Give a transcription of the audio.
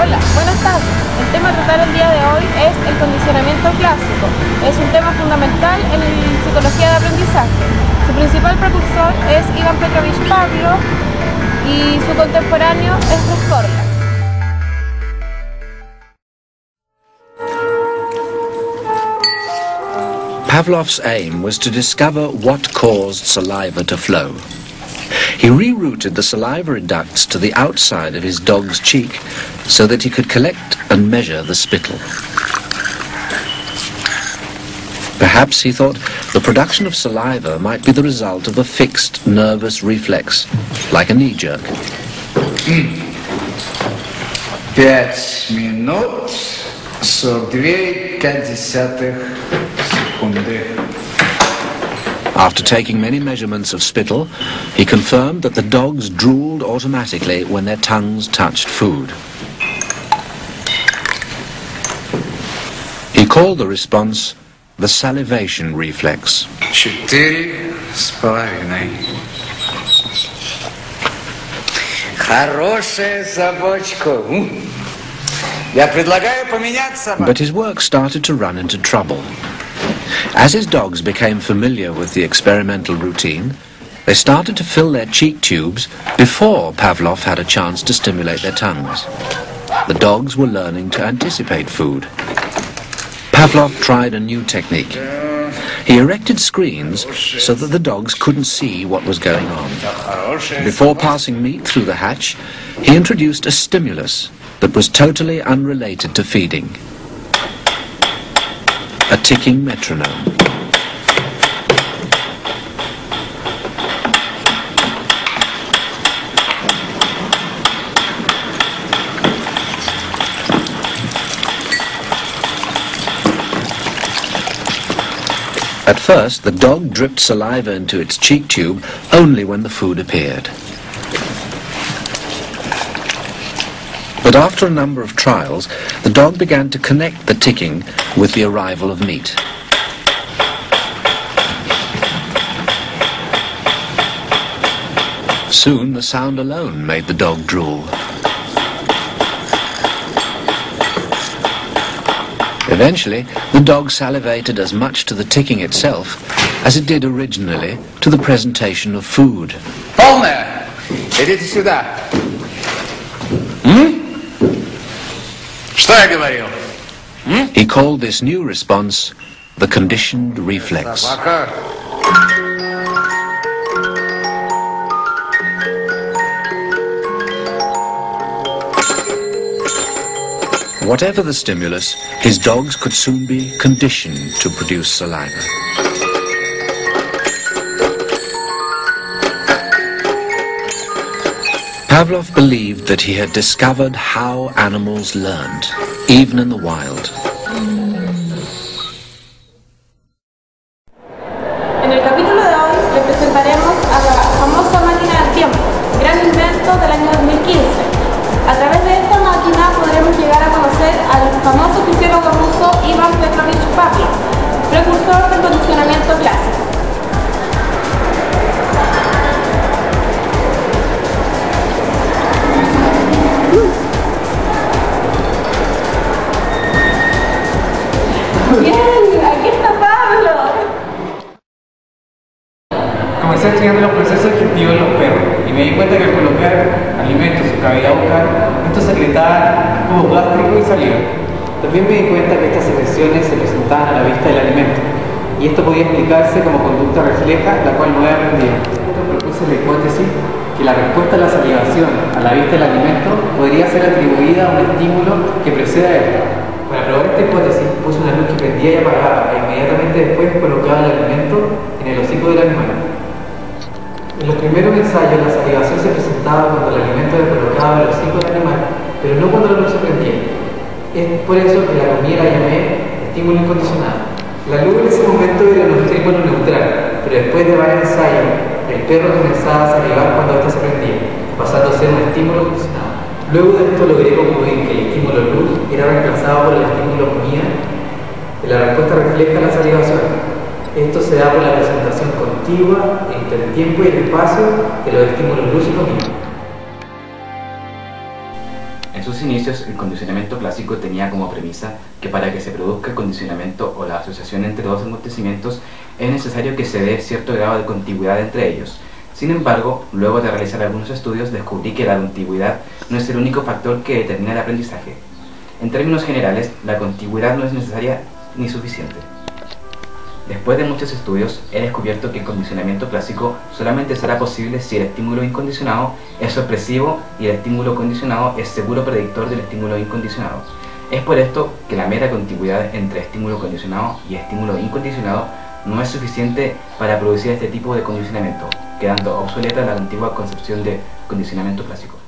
Hola, buenas tardes. El tema a tratar el día de hoy es el condicionamiento clásico. Es un tema fundamental en psicología de aprendizaje. Su principal precursor es Ivan Petrovich Pavlov y su contemporáneo es Rescorla. Pavlov's aim was to discover what caused saliva to flow. He rerouted the salivary ducts to the outside of his dog's cheek so that he could collect and measure the spittle. Perhaps he thought the production of saliva might be the result of a fixed nervous reflex, like a knee jerk. 5 минут 42,5 секунды. After taking many measurements of spittle, he confirmed that the dogs drooled automatically when their tongues touched food. He called the response the salivation reflex. 4,5. Хорошая собачка. Я предлагаю поменять собаку. But his work started to run into trouble. As his dogs became familiar with the experimental routine, they started to fill their cheek tubes before Pavlov had a chance to stimulate their tongues. The dogs were learning to anticipate food. Pavlov tried a new technique. He erected screens so that the dogs couldn't see what was going on. Before passing meat through the hatch, he introduced a stimulus that was totally unrelated to feeding. A ticking metronome. At first, the dog dripped saliva into its cheek tube only when the food appeared. But after a number of trials, the dog began to connect the ticking with the arrival of meat. Soon, the sound alone made the dog drool. Eventually, the dog salivated as much to the ticking itself as it did originally to the presentation of food. Полная! Идите сюда. Что я говорил? He called this new response the conditioned reflex. Собака. Whatever the stimulus, his dogs could soon be conditioned to produce saliva. Pavlov believed that he had discovered how animals learned, even in the wild. En el capítulo de hoy le presentaremos a la famosa máquina del tiempo, gran invento del año 2015. A través de esta máquina podremos llegar a conocer al famoso fisiólogo ruso Ivan Petrovich Pavlov, precursor del condicionamiento clásico. Bien, aquí está Pablo. Comencé estudiando los procesos digestivos en los perros y me di cuenta que al colocar alimentos en su cavidad bucal, estos secretaban jugo gástrico y saliva. También me di cuenta que estas secreciones se presentaban a la vista del alimento y esto podía explicarse como conducta refleja, la cual no he aprendido. Propuse la hipótesis que la respuesta a la salivación a la vista del alimento podría ser atribuida a un estímulo que preceda a esto. Para probar esta hipótesis puse una luz que prendía y apagaba e inmediatamente después colocaba el alimento en el hocico del animal. En los primeros ensayos la salivación se presentaba cuando el alimento era colocado en el hocico del animal, pero no cuando la luz se prendía. Es por eso que la comida la llamé estímulo incondicionado. La luz en ese momento era un estímulo neutral, pero después de varios ensayos, el perro comenzaba a salivar cuando ésta se prendía, pasando a ser un estímulo condicionado. Luego de esto logré concluir que el estímulo luz era reemplazado por el estímulo comida y la respuesta refleja la salivación. Esto se da por la presentación contigua entre el tiempo y el espacio de los estímulos luz y comida. En En sus inicios, el condicionamiento clásico tenía como premisa que para que se produzca el condicionamiento o la asociación entre dos acontecimientos es necesario que se dé cierto grado de contigüidad entre ellos. Sin embargo, luego de realizar algunos estudios descubrí que la contigüidad no es el único factor que determina el aprendizaje. En términos generales, la contigüidad no es necesaria ni suficiente. Después de muchos estudios, he descubierto que el condicionamiento clásico solamente será posible si el estímulo incondicionado es sorpresivo y el estímulo condicionado es seguro predictor del estímulo incondicionado. Es por esto que la mera contigüidad entre estímulo condicionado y estímulo incondicionado no es suficiente para producir este tipo de condicionamiento, quedando obsoleta la antigua concepción de condicionamiento clásico.